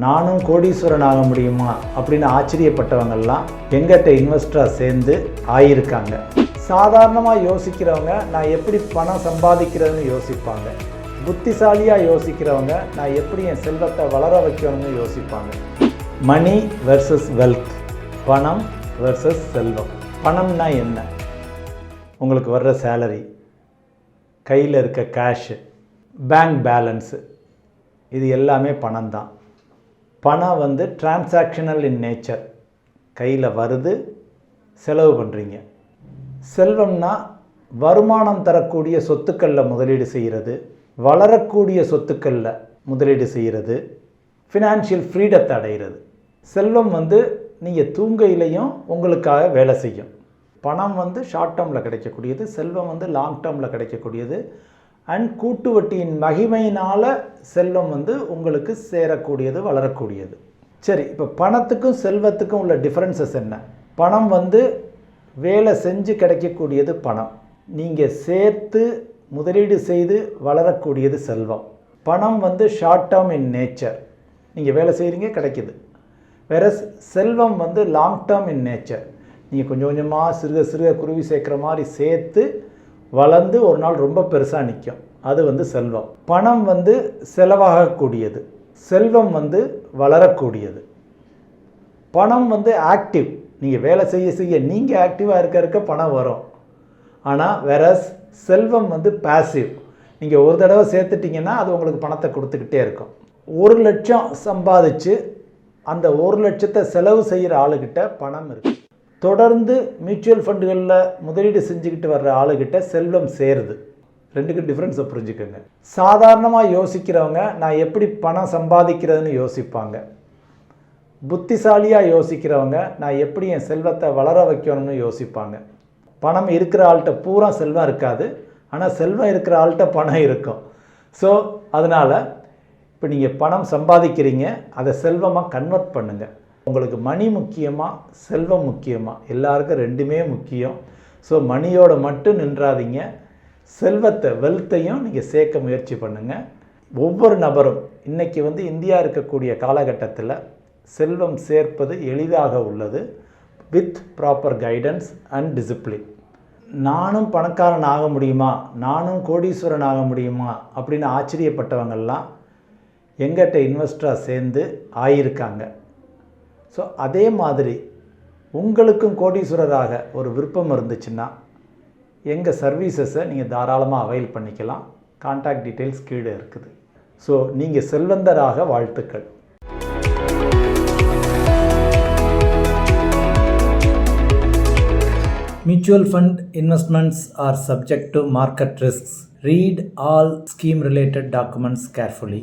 நானும் கோடீஸ்வரன் ஆக முடியுமா அப்படின்னு ஆச்சரியப்பட்டவங்கெல்லாம் எங்கிட்ட இன்வெஸ்டராக சேர்ந்து ஆகியிருக்காங்க. சாதாரணமாக யோசிக்கிறவங்க நான் எப்படி பணம் சம்பாதிக்கிறதுன்னு யோசிப்பாங்க. புத்திசாலியாக யோசிக்கிறவங்க நான் எப்படி என் செல்வத்தை வளர வைக்கணும்னு யோசிப்பாங்க. மணி வெர்சஸ் வெல்த், பணம் வெர்சஸ் செல்வம். பணம்னா என்ன? உங்களுக்கு வர்ற சேலரி, கையில் இருக்க கேஷு, பேங்க் பேலன்ஸு, இது எல்லாமே பணம் தான். பணம் டிரான்சாக்ஷனல் இன் நேச்சர், கையில் வருது, செலவு பண்ணுறீங்க. செல்வம்னா வருமானம் தரக்கூடிய சொத்துக்களில் முதலீடு செய்கிறது, வளரக்கூடிய சொத்துக்களில் முதலீடு செய்கிறது, ஃபினான்ஷியல் ஃப்ரீடத்தை அடைகிறது. செல்வம் நீங்கள் தூங்கையிலையும் உங்களுக்காக வேலை செய்யும். பணம் ஷார்ட் டேர்மில் கிடைக்கக்கூடியது, செல்வம் லாங் டேர்மில் கிடைக்கக்கூடியது. அண்ட் கூட்டு வட்டியின் மகிமையினால் செல்வம் உங்களுக்கு சேரக்கூடியது, வளரக்கூடியது. சரி, இப்போ பணத்துக்கும் செல்வத்துக்கும் உள்ள டிஃப்ரென்சஸ் என்ன? பணம் வேலை செஞ்சு கிடைக்கக்கூடியது பணம். நீங்கள் சேர்த்து முதலீடு செய்து வளரக்கூடியது செல்வம். பணம் ஷார்ட் டேர்ம் இன் நேச்சர், நீங்கள் வேலை செய்கிறீங்க கிடைக்கிது. வேற செல்வம் லாங் டேர்ம் இன் நேச்சர், நீங்கள் கொஞ்சம் கொஞ்சமாக சிறுக சிறுக குருவி சேர்க்குற மாதிரி சேர்த்து வளர்ந்து ஒரு நாள் ரொம்ப பெருசாக நிற்கும். அது செல்வம். பணம் செலவாகக்கூடியது, செல்வம் வளரக்கூடியது. பணம் ஆக்டிவ், நீங்கள் வேலை செய்ய செய்ய நீங்கள் ஆக்டிவாக இருக்க பணம் வரும். ஆனால் வேற செல்வம் பாசிவ், நீங்கள் ஒரு தடவை சேர்த்துட்டிங்கன்னா அது உங்களுக்கு பணத்தை கொடுத்துக்கிட்டே இருக்கும். 1 லட்சம் சம்பாதிச்சு அந்த 1 லட்சத்தை செலவு செய்கிற ஆளுகிட்ட பணம் இருக்குது. தொடர்ந்து மியூச்சுவல் ஃபண்டுகளில் முதலீடு செஞ்சுக்கிட்டு வர்ற ஆளுகிட்ட செல்வம் சேருது. ரெண்டுக்கும் டிஃப்ரென்ஸை புரிஞ்சுக்கோங்க. சாதாரணமாக யோசிக்கிறவங்க நான் எப்படி பணம் சம்பாதிக்கிறதுன்னு யோசிப்பாங்க. புத்திசாலியாக யோசிக்கிறவங்க நான் எப்படி என் செல்வத்தை வளர வைக்கணும்னு யோசிப்பாங்க. பணம் இருக்கிற ஆள்கிட்ட பூரா செல்வம் இருக்காது, ஆனால் செல்வம் இருக்கிற ஆள்கிட்ட பணம் இருக்கும். ஸோ அதனால் இப்போ நீங்கள் பணம் சம்பாதிக்கிறீங்க, அதை செல்வமாக கன்வெர்ட் பண்ணுங்கள். உங்களுக்கு மணி முக்கியமாக செல்வம் முக்கியமாக? எல்லாருக்கும் ரெண்டுமே முக்கியம். ஸோ மணியோட மட்டும் நின்றாதீங்க, செல்வத்தை வெல்த்தையும் நீங்கள் சேர்க்க முயற்சி பண்ணுங்கள். ஒவ்வொரு நபரும் இன்றைக்கி இந்தியா இருக்கக்கூடிய காலகட்டத்தில் செல்வம் சேர்ப்பது எளிதாக உள்ளது, with proper guidance and discipline. நானும் பணக்காரன் ஆக முடியுமா, நானும் கோடீஸ்வரன் ஆக முடியுமா அப்படின்னு ஆச்சரியப்பட்டவங்கெல்லாம் எங்கிட்ட இன்வெஸ்டராக சேர்ந்து ஆகியிருக்காங்க. ஸோ அதே மாதிரி உங்களுக்கும் கோடீஸ்வரராக ஒரு விருப்பம் இருந்துச்சுன்னா எங்கள் சர்வீசஸை நீங்கள் தாராளமாக அவைல் பண்ணிக்கலாம். கான்டாக்ட் டீட்டெயில்ஸ் கீழே இருக்குது. ஸோ நீங்கள் செல்வந்தராக வாழ்த்துக்கள். Mutual fund investments are subject to market risks. Read all scheme related documents carefully.